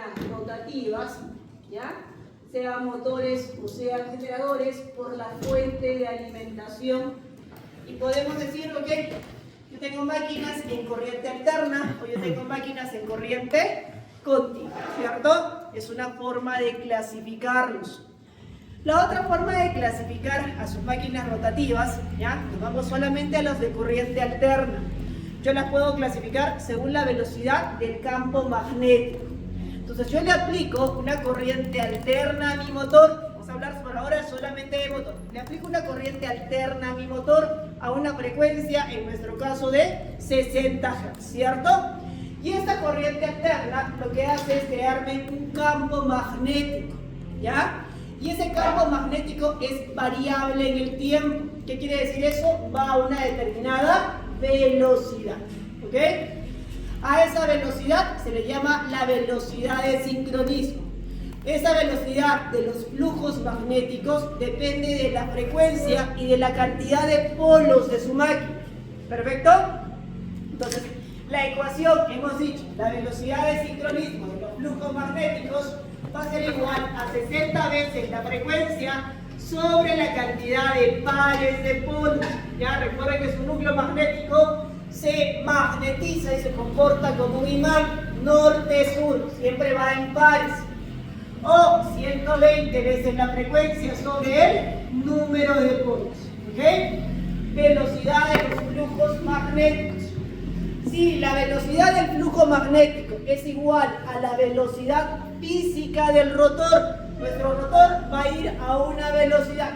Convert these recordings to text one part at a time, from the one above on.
máquinas rotativas, ¿ya? Sean motores o sean generadores, por la fuente de alimentación. Y podemos decir, ok, yo tengo máquinas en corriente alterna o yo tengo máquinas en corriente continua, ¿cierto? Es una forma de clasificarlos. La otra forma de clasificar a sus máquinas rotativas, ¿ya? Nos vamos solamente a los de corriente alterna. Yo las puedo clasificar según la velocidad del campo magnético. Entonces yo le aplico una corriente alterna a mi motor. Vamos a hablar por ahora solamente de motor. Le aplico una corriente alterna a mi motor a una frecuencia, en nuestro caso, de 60 Hz, ¿cierto? Y esta corriente alterna lo que hace es crearme un campo magnético, ¿ya? Y ese campo magnético es variable en el tiempo. ¿Qué quiere decir eso? Va a una determinada velocidad, ¿ok? A esa velocidad se le llama la velocidad de sincronismo. Esa velocidad de los flujos magnéticos depende de la frecuencia y de la cantidad de polos de su máquina. ¿Perfecto? Entonces, la ecuación que hemos dicho, la velocidad de sincronismo de los flujos magnéticos va a ser igual a 60 veces la frecuencia sobre la cantidad de pares de polos. Ya recuerden que su núcleo magnético se magnetiza y se comporta como un imán norte-sur, siempre va en pares. O 120 veces la frecuencia sobre el número de polos. ¿Ok? Velocidad de los flujos magnéticos. Si la velocidad del flujo magnético es igual a la velocidad física del rotor, nuestro rotor va a ir a una velocidad.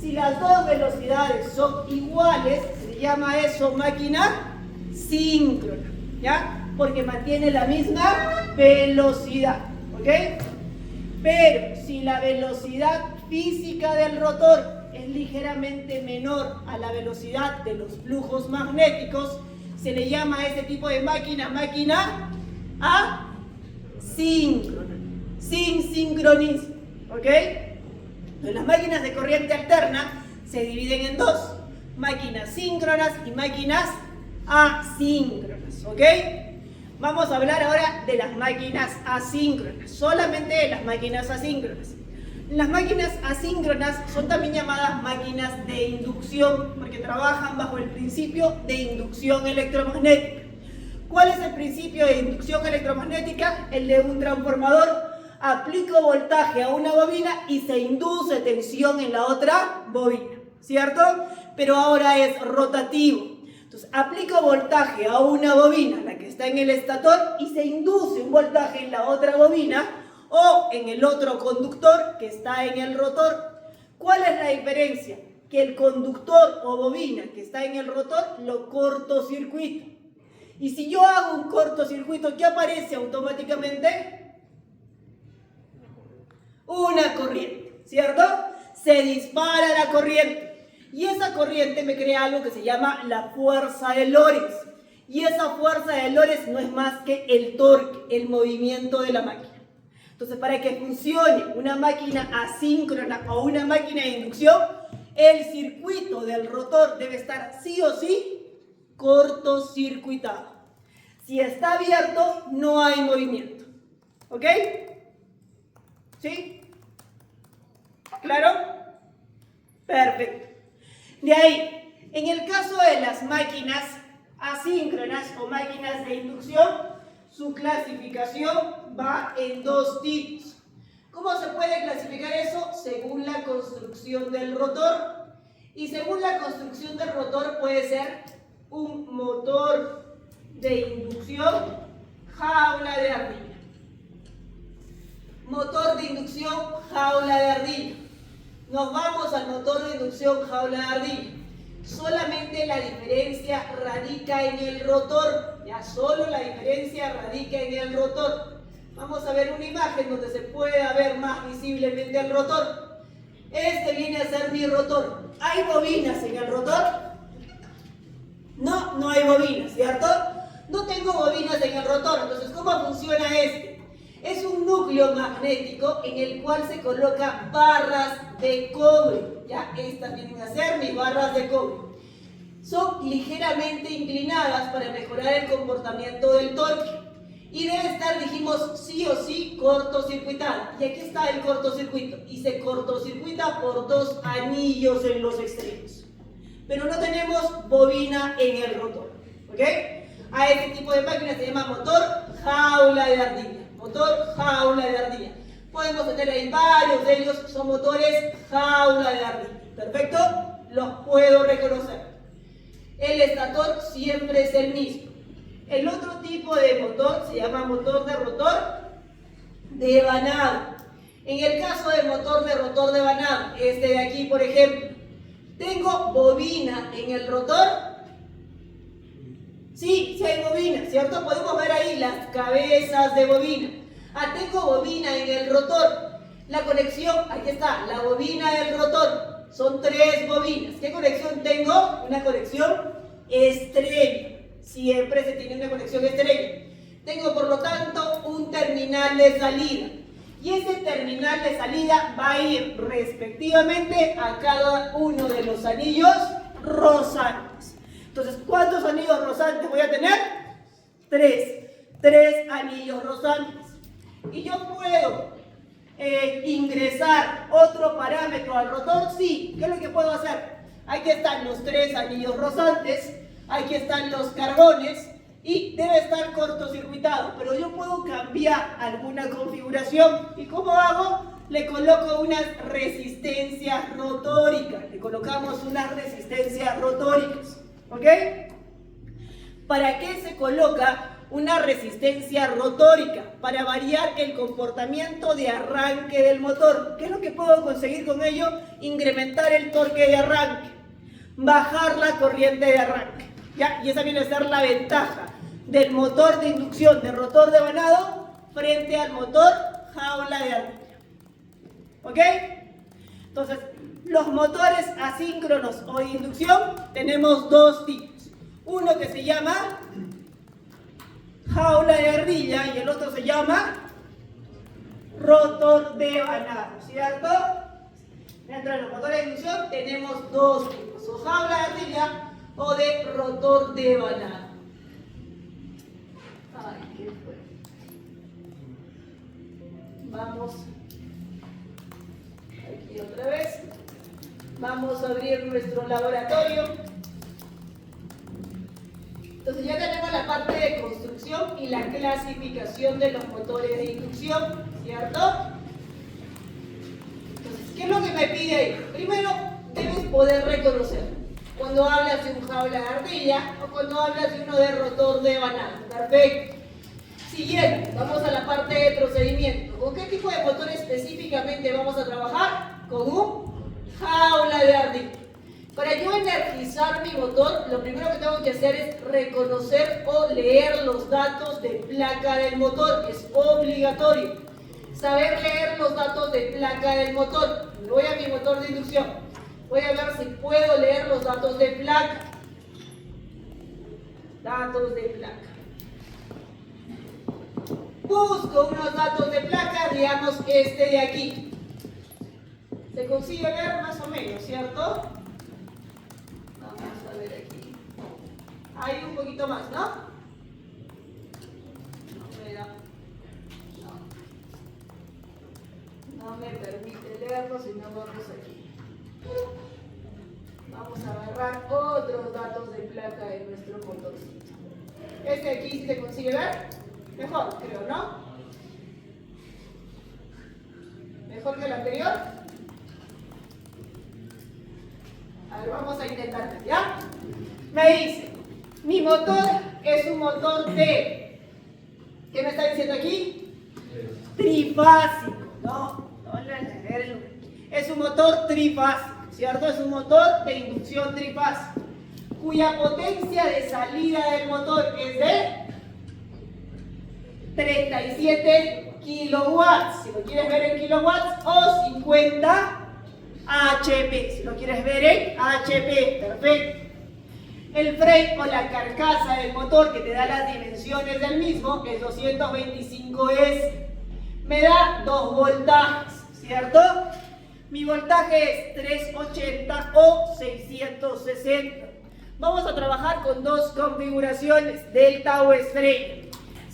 Si las dos velocidades son iguales, se llama eso máquina síncrona, ¿ya? Porque mantiene la misma velocidad, ¿ok? Pero si la velocidad física del rotor es ligeramente menor a la velocidad de los flujos magnéticos, se le llama a ese tipo de máquina asíncrona, sin sincronismo, ¿ok? Entonces, las máquinas de corriente alterna se dividen en dos: máquinas síncronas y máquinas asíncronas, ¿ok? Vamos a hablar ahora de las máquinas asíncronas, solamente de las máquinas asíncronas. Las máquinas asíncronas son también llamadas máquinas de inducción porque trabajan bajo el principio de inducción electromagnética. ¿Cuál es el principio de inducción electromagnética? El de un transformador. Aplico voltaje a una bobina y se induce tensión en la otra bobina, ¿cierto? Pero ahora es rotativo. Entonces, aplico voltaje a una bobina, la que está en el estator, y se induce un voltaje en la otra bobina o en el otro conductor que está en el rotor. ¿Cuál es la diferencia? Que el conductor o bobina que está en el rotor lo cortocircuito. Y si yo hago un cortocircuito, ¿qué aparece automáticamente? Una corriente, ¿cierto? Se dispara la corriente. Y esa corriente me crea algo que se llama la fuerza de Lorentz. Y esa fuerza de Lorentz no es más que el torque, el movimiento de la máquina. Entonces, para que funcione una máquina asíncrona o una máquina de inducción, el circuito del rotor debe estar sí o sí cortocircuitado. Si está abierto, no hay movimiento. ¿Ok? ¿Sí? ¿Claro? Perfecto. De ahí, en el caso de las máquinas asíncronas o máquinas de inducción, su clasificación va en dos tipos. ¿Cómo se puede clasificar eso? Según la construcción del rotor. Y según la construcción del rotor puede ser un motor de inducción, jaula de ardilla. Motor de inducción, jaula de ardilla. Nos vamos al motor de inducción, jaula de ardilla. Solamente la diferencia radica en el rotor. Ya solo la diferencia radica en el rotor. Vamos a ver una imagen donde se pueda ver más visiblemente el rotor. Este viene a ser mi rotor. ¿Hay bobinas en el rotor? No, no hay bobinas, ¿cierto? No tengo bobinas en el rotor. Entonces, ¿cómo funciona este? Es un núcleo magnético en el cual se colocan barras de cobre. Ya, estas vienen a ser mis barras de cobre. Son ligeramente inclinadas para mejorar el comportamiento del torque. Y debe estar, dijimos, sí o sí, cortocircuitado. Y aquí está el cortocircuito. Y se cortocircuita por dos anillos en los extremos. Pero no tenemos bobina en el rotor. ¿Ok? A este tipo de máquina se llama motor jaula de ardilla. Motor jaula de ardilla. Podemos tener ahí varios de ellos, son motores jaula de ardilla. ¿Perfecto? Los puedo reconocer. El estator siempre es el mismo. El otro tipo de motor se llama motor de rotor devanado. En el caso del motor de rotor devanado, este de aquí, por ejemplo, ¿tengo bobina en el rotor? Sí, sí hay bobina, ¿cierto? Podemos ver ahí las cabezas de bobina. Ah, tengo bobina en el rotor. La conexión, aquí está, la bobina del rotor. Son 3 bobinas. ¿Qué conexión tengo? Una conexión estrella. Siempre se tiene una conexión estrella. Tengo, por lo tanto, un terminal de salida. Y ese terminal de salida va a ir respectivamente a cada uno de los anillos rozantes. Entonces, ¿cuántos anillos rozantes voy a tener? 3. 3 anillos rozantes. Y yo puedo ingresar otro parámetro al rotor. Sí. ¿Qué es lo que puedo hacer? Aquí están los 3 anillos rozantes. Aquí están los carbones. Y debe estar cortocircuitado. Pero yo puedo cambiar alguna configuración. ¿Y cómo hago? Le coloco unas resistencias rotóricas. Le colocamos unas resistencias rotóricas. ¿Ok? ¿Para qué se coloca una resistencia rotórica? Para variar el comportamiento de arranque del motor. ¿Qué es lo que puedo conseguir con ello? Incrementar el torque de arranque, bajar la corriente de arranque. ¿Ya? Y esa viene a ser la ventaja del motor de inducción de rotor devanado frente al motor jaula de ardilla. ¿Ok? Entonces, los motores asíncronos o de inducción tenemos 2 tipos. Uno que se llama jaula de ardilla y el otro se llama rotor devanado, ¿cierto? Dentro de los motores de inducción tenemos 2 tipos, o jaula de ardilla o de rotor devanado. Ay, qué fue. Vamos aquí otra vez. Vamos a abrir nuestro laboratorio. Entonces ya tenemos la parte de construcción y la clasificación de los motores de inducción, ¿cierto? Entonces, ¿qué es lo que me pide ahí? Primero, debes poder reconocer cuando hablas de un jaula de ardilla o cuando hablas de uno de rotor devanado. Perfecto. Siguiente, vamos a la parte de procedimiento. ¿Con qué tipo de motor específicamente vamos a trabajar? Con un jaula de ardilla. Para yo energizar mi motor, lo primero que tengo que hacer es reconocer o leer los datos de placa del motor. Es obligatorio saber leer los datos de placa del motor. Me voy a mi motor de inducción. Voy a ver si puedo leer los datos de placa. Datos de placa. Busco unos datos de placa, digamos este de aquí. Se consigue ver más o menos, ¿cierto? Vamos a ver aquí. Hay un poquito más, ¿no? No me permite leerlo, si no vamos aquí. Vamos a agarrar otros datos de placa de nuestro motorcito. Este aquí, si se consigue ver, mejor, creo, ¿no? ¿Mejor que el anterior? A ver, vamos a intentar, ¿ya? Me dice, mi motor es un motor de... ¿Qué me está diciendo aquí? Trifásico. No, es un motor trifásico, ¿cierto? Es un motor de inducción trifásica, cuya potencia de salida del motor es de 37 kilowatts, si lo quieres ver en kilowatts, o 50 HP, si lo quieres ver en HP, perfecto. El frame o la carcasa del motor que te da las dimensiones del mismo es 225S, me da 2 voltajes, ¿cierto? Mi voltaje es 380 o 660. Vamos a trabajar con 2 configuraciones, delta o estrella.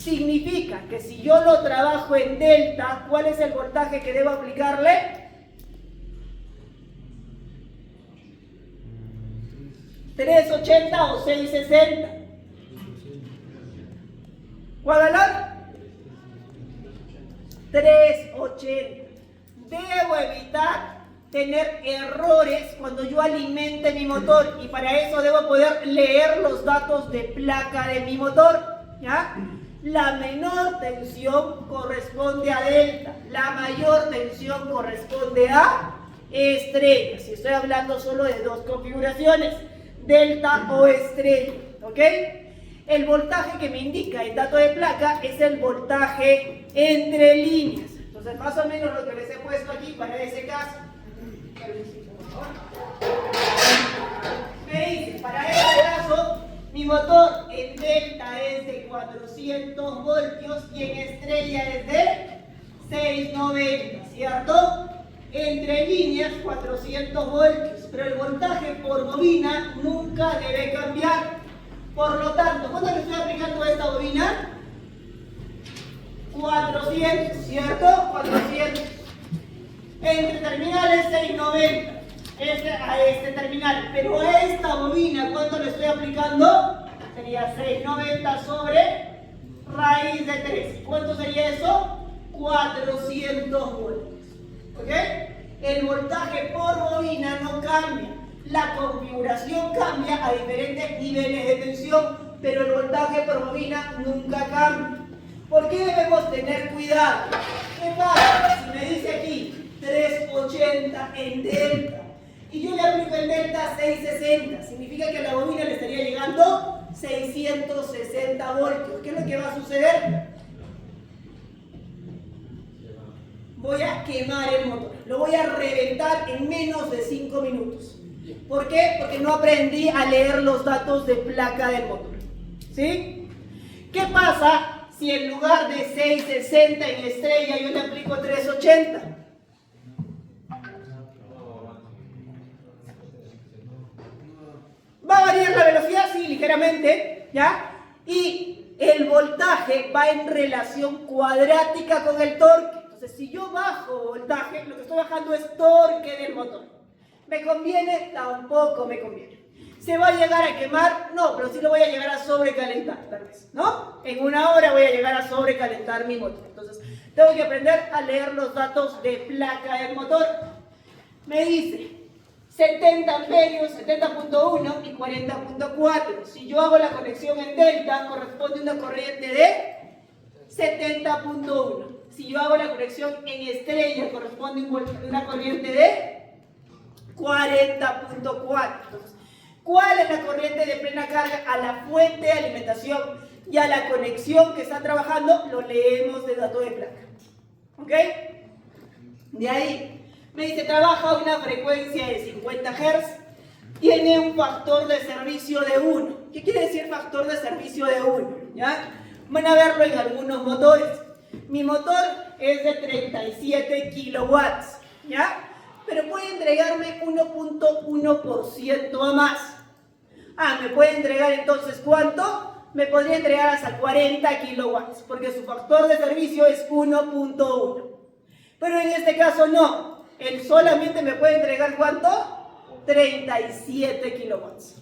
Significa que si yo lo trabajo en delta, ¿cuál es el voltaje que debo aplicarle? 380 o 660. ¿Cuál valor? 380. Debo evitar tener errores cuando yo alimente mi motor, y para eso debo poder leer los datos de placa de mi motor, ¿ya? La menor tensión corresponde a delta, la mayor tensión corresponde a estrella, si estoy hablando solo de dos configuraciones, delta o estrella, ¿ok? El voltaje que me indica el dato de placa es el voltaje entre líneas. Entonces, más o menos lo que les he puesto aquí para ese caso. Me dice, para este caso, mi motor en delta es de 400 voltios y en estrella es de 690, ¿cierto? Entre líneas 400 voltios, pero el voltaje por bobina nunca debe cambiar. Por lo tanto, ¿cuánto le estoy aplicando a esta bobina? 400, ¿cierto? 400. Entre terminales 690. A este terminal. Pero a esta bobina, ¿cuánto le estoy aplicando? Sería 690 sobre raíz de 3. ¿Cuánto sería eso? 400 voltios. ¿Ok? El voltaje por bobina no cambia. La configuración cambia a diferentes niveles de tensión, pero el voltaje por bobina nunca cambia. ¿Por qué debemos tener cuidado? ¿Qué pasa? Si me dice aquí 380 en delta y yo le aplico en delta 660, significa que a la bobina le estaría llegando 660 voltios. ¿Qué es lo que va a suceder? Voy a quemar el motor, lo voy a reventar en menos de 5 minutos. ¿Por qué? Porque no aprendí a leer los datos de placa del motor. ¿Sí? ¿Qué pasa si en lugar de 660 en estrella yo le aplico 380? Va a variar la velocidad, sí, ligeramente, ¿ya? Y el voltaje va en relación cuadrática con el torque. Entonces, si yo bajo voltaje, lo que estoy bajando es torque del motor. ¿Me conviene? Tampoco me conviene. ¿Se va a llegar a quemar? No, pero sí lo voy a llegar a sobrecalentar, tal vez, ¿no? En una hora voy a llegar a sobrecalentar mi motor. Entonces, tengo que aprender a leer los datos de placa del motor. Me dice 70 amperios, 70.1 y 40.4. Si yo hago la conexión en delta, corresponde a una corriente de 70.1. Si yo hago la conexión en estrella, corresponde a una corriente de 40.4. Entonces, ¿cuál es la corriente de plena carga? A la fuente de alimentación y a la conexión que está trabajando, lo leemos de dato de placa. ¿Ok? De ahí, me dice, trabaja a una frecuencia de 50 Hz, tiene un factor de servicio de 1. ¿Qué quiere decir factor de servicio de 1? ¿Ya? Van a verlo en algunos motores. Mi motor es de 37 kilowatts, ¿ya? Pero puede entregarme 1.1% a más. ¿Me puede entregar entonces cuánto? Me podría entregar hasta 40 kilowatts, porque su factor de servicio es 1.1. Pero en este caso no. Él solamente me puede entregar ¿cuánto? 37 kilowatts.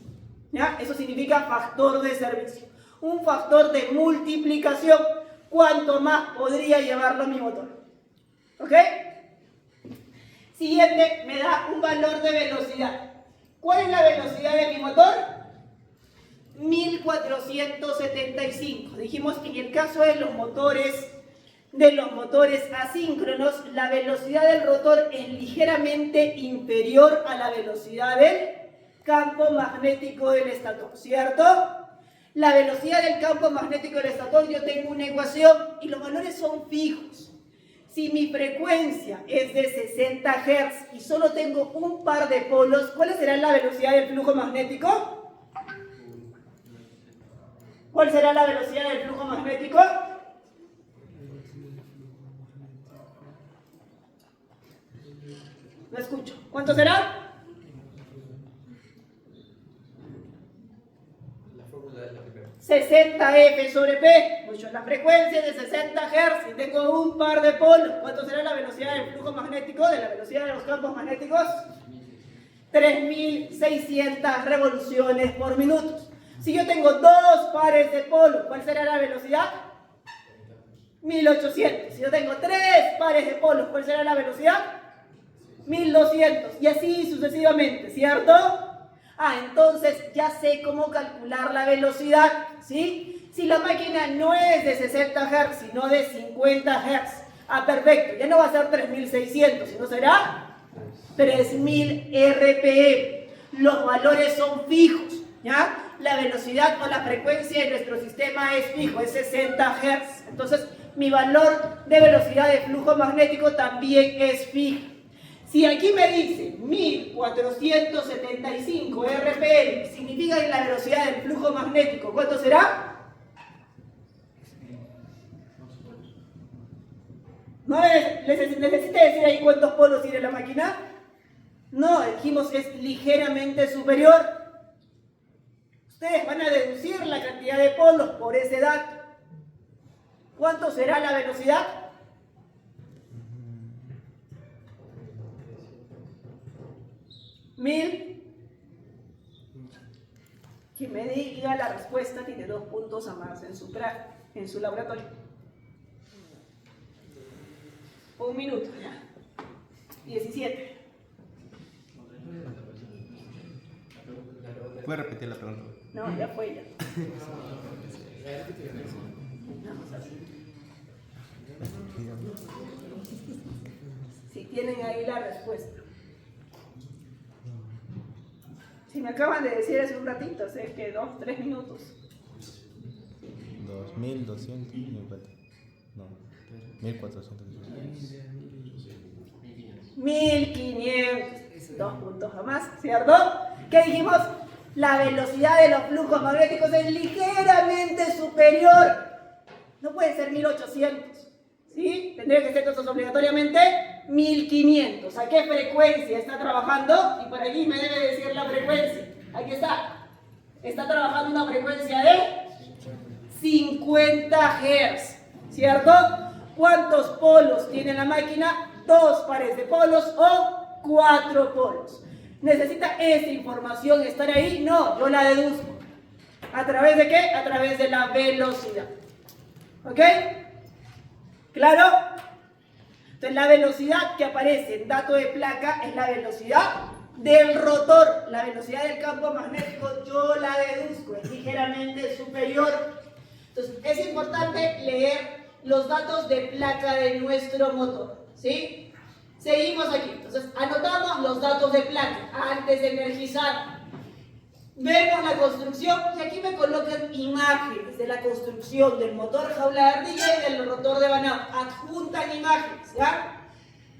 ¿Ya? Eso significa factor de servicio. Un factor de multiplicación. ¿Cuánto más podría llevarlo mi motor? ¿Ok? Siguiente, me da un valor de velocidad. ¿Cuál es la velocidad de mi motor? 1475. Dijimos que en el caso de los motores asíncronos, la velocidad del rotor es ligeramente inferior a la velocidad del campo magnético del estator, ¿cierto? La velocidad del campo magnético del estator, yo tengo una ecuación y los valores son fijos. Si mi frecuencia es de 60 Hz y solo tengo un par de polos, ¿cuál será la velocidad del flujo magnético? ¿Cuál será la velocidad del flujo magnético? No escucho. ¿Cuánto será? La fórmula de la primera. 6 60F sobre P. Mucho la frecuencia de 60 Hz y tengo un par de polos. ¿Cuánto será la velocidad del flujo magnético, de la velocidad de los campos magnéticos? 3600 revoluciones por minuto. Si yo tengo dos pares de polos, ¿cuál será la velocidad? 1800. Si yo tengo tres pares de polos, ¿cuál será la velocidad? 1200. Y así sucesivamente, ¿cierto? Entonces ya sé cómo calcular la velocidad, ¿sí? Si la máquina no es de 60 Hz, sino de 50 Hz. Perfecto. Ya no va a ser 3600, sino será 3000 RPM. Los valores son fijos, ¿ya? La velocidad o la frecuencia de nuestro sistema es fijo, es 60 Hz. Entonces, mi valor de velocidad de flujo magnético también es fijo. Si aquí me dice 1475 RPM, significa que la velocidad del flujo magnético, ¿cuánto será? ¿No necesita decir ahí cuántos polos tiene la máquina? No, dijimos que es ligeramente superior. Ustedes van a deducir la cantidad de polos por ese dato. ¿Cuánto será la velocidad? ¿1000? Quien me diga la respuesta tiene 2 puntos a más en su laboratorio. 1 minuto, ya. 17. ¿Puedes repetir la pregunta? No, ya fue ya. Si tienen ahí la respuesta. Si me acaban de decir hace un ratito, sé que 2, 3 minutos. 2250. No, 1400. 1500. 2 puntos a más, ¿cierto? ¿Qué dijimos? La velocidad de los flujos magnéticos es ligeramente superior. No puede ser 1800. ¿Sí? Tendría que ser entonces obligatoriamente 1500. ¿A qué frecuencia está trabajando? Y por aquí me debe decir la frecuencia. Aquí está. Está trabajando una frecuencia de 50 Hz. ¿Cierto? ¿Cuántos polos tiene la máquina? 2 pares de polos o 4 polos. ¿Necesita esa información estar ahí? No, yo la deduzco. ¿A través de qué? A través de la velocidad. ¿Ok? ¿Claro? Entonces la velocidad que aparece en dato de placa es la velocidad del rotor. La velocidad del campo magnético yo la deduzco, es ligeramente superior. Entonces es importante leer los datos de placa de nuestro motor. ¿Sí? Seguimos aquí. Entonces anotamos los datos de placa antes de energizar. Vemos la construcción y aquí me colocan imágenes de la construcción del motor jaula de ardilla y del rotor de Banao. Adjuntan imágenes, ¿ya?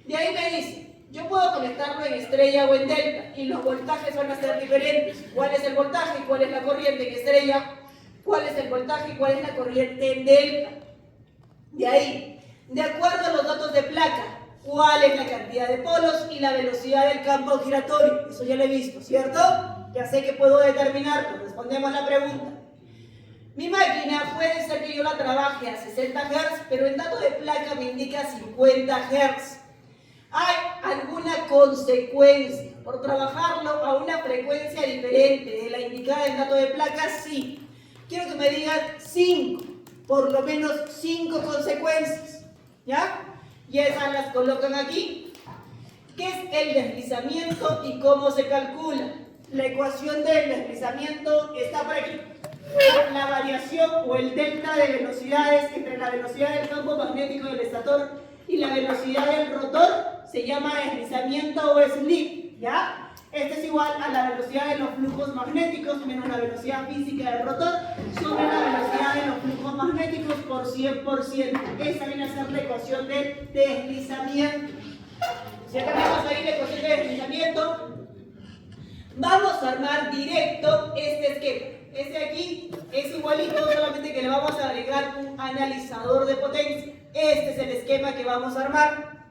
De ahí me dice, yo puedo conectarlo en estrella o en delta y los voltajes van a ser diferentes. ¿Cuál es el voltaje y cuál es la corriente en estrella? ¿Cuál es el voltaje y cuál es la corriente en delta? De ahí, de acuerdo a los datos de placa, ¿cuál es la cantidad de polos y la velocidad del campo giratorio? Eso ya lo he visto, ¿cierto? Ya sé que puedo determinarlo. Respondemos la pregunta. Mi máquina puede ser que yo la trabaje a 60 Hz, pero el dato de placa me indica 50 Hz. ¿Hay alguna consecuencia por trabajarlo a una frecuencia diferente de la indicada en dato de placa? Sí. Quiero que me digan 5, por lo menos 5 consecuencias. ¿Ya? Y esas las colocan aquí. ¿Qué es el deslizamiento y cómo se calcula? La ecuación del deslizamiento está por aquí. La variación o el delta de velocidades entre la velocidad del campo magnético del estator y la velocidad del rotor se llama deslizamiento o slip, ¿ya? Este es igual a la velocidad de los flujos magnéticos menos la velocidad física del rotor sobre la velocidad de los flujos magnéticos por 100%. Esa viene a ser la ecuación del deslizamiento. Si acá tenemos ahí la ecuación de deslizamiento, vamos a armar directo este esquema. Este aquí es igualito, solamente que le vamos a agregar un analizador de potencia. Este es el esquema que vamos a armar.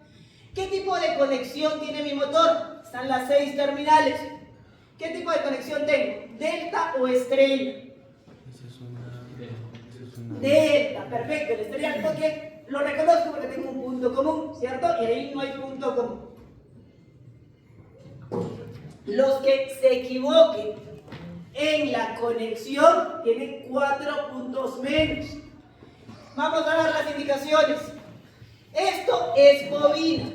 ¿Qué tipo de conexión tiene mi motor? Están las 6 terminales. ¿Qué tipo de conexión tengo? ¿Delta o estrella? delta, perfecto. El estaría porque lo reconozco porque tengo un punto común, ¿cierto? Y ahí no hay punto común. Los que se equivoquen en la conexión tienen 4 puntos menos. Vamos a dar las indicaciones. Esto es bobina.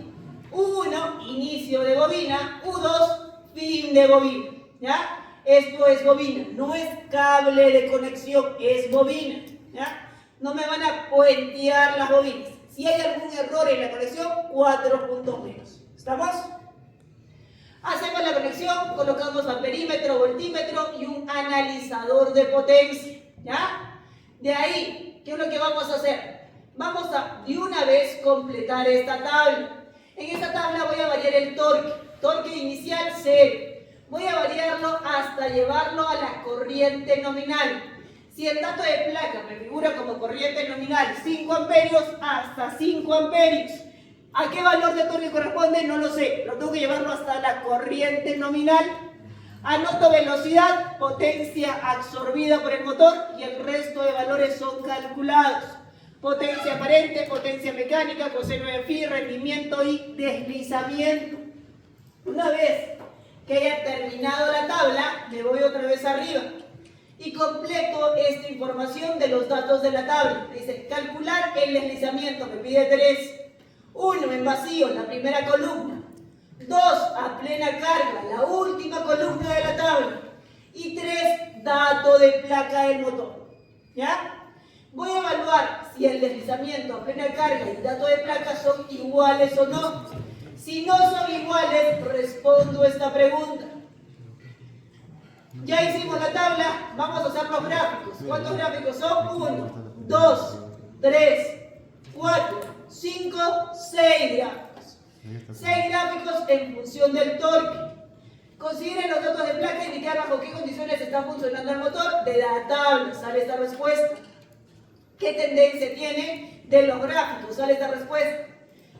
U1, inicio de bobina. U2, fin de bobina. ¿Ya? Esto es bobina. No es cable de conexión, es bobina. ¿Ya? No me van a puentear las bobinas. Si hay algún error en la conexión, 4 puntos menos. ¿Estamos? Hacemos la conexión, colocamos amperímetro, voltímetro y un analizador de potencia. ¿Ya? De ahí, ¿qué es lo que vamos a hacer? Vamos a de una vez completar esta tabla. En esta tabla voy a variar el torque. Torque inicial 0. Voy a variarlo hasta llevarlo a la corriente nominal. Si el dato de placa me figura como corriente nominal 5 amperios, hasta 5 amperios. ¿A qué valor de torque corresponde? No lo sé. Lo tengo que llevarlo hasta la corriente nominal. Anoto velocidad, potencia absorbida por el motor y el resto de valores son calculados. Potencia aparente, potencia mecánica, coseno de phi, rendimiento y deslizamiento. Una vez que haya terminado la tabla, me voy otra vez arriba y completo esta información de los datos de la tabla. Dice, calcular el deslizamiento, me pide 3. 1 en vacío, la primera columna. 2 a plena carga, la última columna de la tabla. Y 3, dato de placa del motor. ¿Ya? Voy a evaluar si el deslizamiento a plena carga y el dato de placa son iguales o no. Si no son iguales, respondo esta pregunta. Ya hicimos la tabla, vamos a usar los gráficos. ¿Cuántos gráficos son? 1, 2, 3, 4, 5, 6 gráficos. 6 gráficos en función del torque. Consideren los datos de placa e indicar bajo qué condiciones está funcionando el motor. De la tabla sale esta respuesta. ¿Qué tendencia tiene? De los gráficos sale esta respuesta.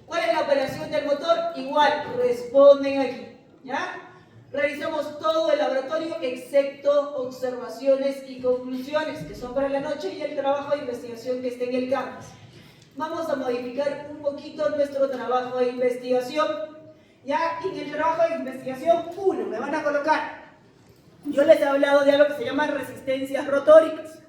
¿Cuál es la operación del motor? Igual, responden aquí. ¿Ya? Revisamos todo el laboratorio excepto observaciones y conclusiones que son para la noche y el trabajo de investigación que esté en el campus. Vamos a modificar un poquito nuestro trabajo de investigación. Ya en el trabajo de investigación 1 me van a colocar. Yo les he hablado de algo que se llama resistencias rotóricas.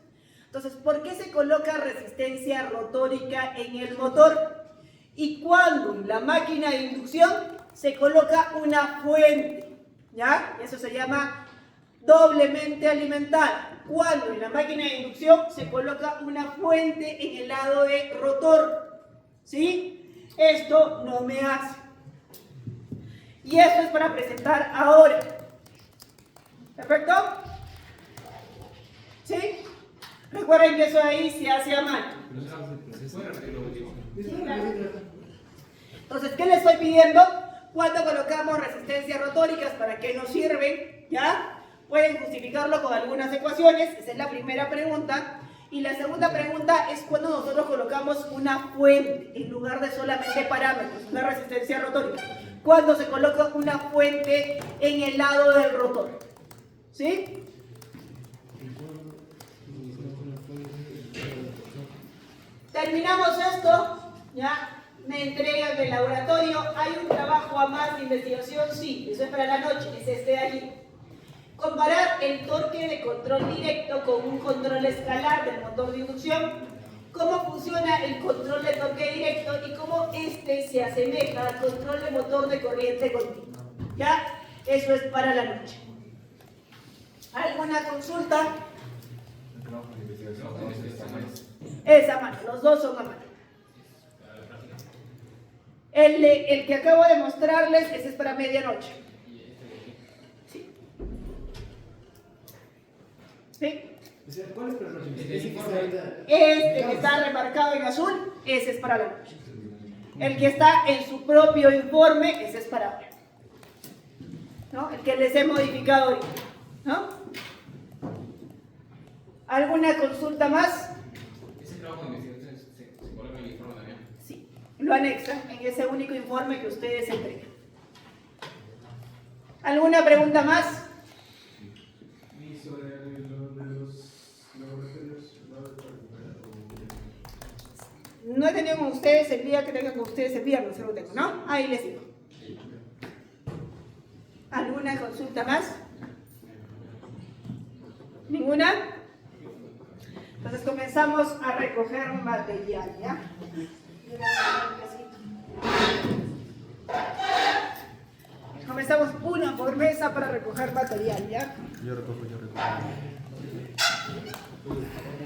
Entonces, ¿por qué se coloca resistencia rotórica en el motor? Y cuando en la máquina de inducción se coloca una fuente. ¿Ya? Eso se llama doblemente alimentada. Cuando en la máquina de inducción se coloca una fuente en el lado de rotor. ¿Sí? Esto no me hace. Y esto es para presentar ahora. ¿Perfecto? ¿Sí? Recuerden que eso ahí se hace a mano. Entonces, ¿qué les estoy pidiendo? Cuando colocamos resistencias rotóricas, ¿para qué nos sirven? ¿Ya? Pueden justificarlo con algunas ecuaciones. Esa es la primera pregunta. Y la segunda pregunta es cuando nosotros colocamos una fuente en lugar de solamente parámetros, una resistencia rotórica. Cuando se coloca una fuente en el lado del rotor. ¿Sí? Terminamos esto, ¿ya? Me entregan el laboratorio. ¿Hay un trabajo a más de investigación? Sí, eso es para la noche, es este de allí. Comparar el torque de control directo con un control escalar del motor de inducción. Cómo funciona el control de torque directo y cómo este se asemeja al control de motor de corriente continua. ¿Ya? Eso es para la noche. ¿Alguna consulta? Es a mano, los dos son a mano. El que acabo de mostrarles, ese es para medianoche. ¿Sí? ¿Sí? ¿Cuál es para la noche? Este que está remarcado en azul, ese es para la noche. El que está en su propio informe, ese es para ahora. ¿No? El que les he modificado ahorita. ¿No? ¿Alguna consulta más? ¿Ese trabajo de investigación se coloca en el informe también? Sí, lo anexan en ese único informe que ustedes entregan. ¿Alguna pregunta más? Y sobre lo de los laboratorios, No he tenido con ustedes el día que tenga con ustedes el viernes, lo tengo, ¿no? Ahí les digo. ¿Alguna consulta más? ¿Ninguna? Entonces comenzamos a recoger material, ¿ya? Comenzamos una por mesa para recoger material, ¿ya? Yo recojo.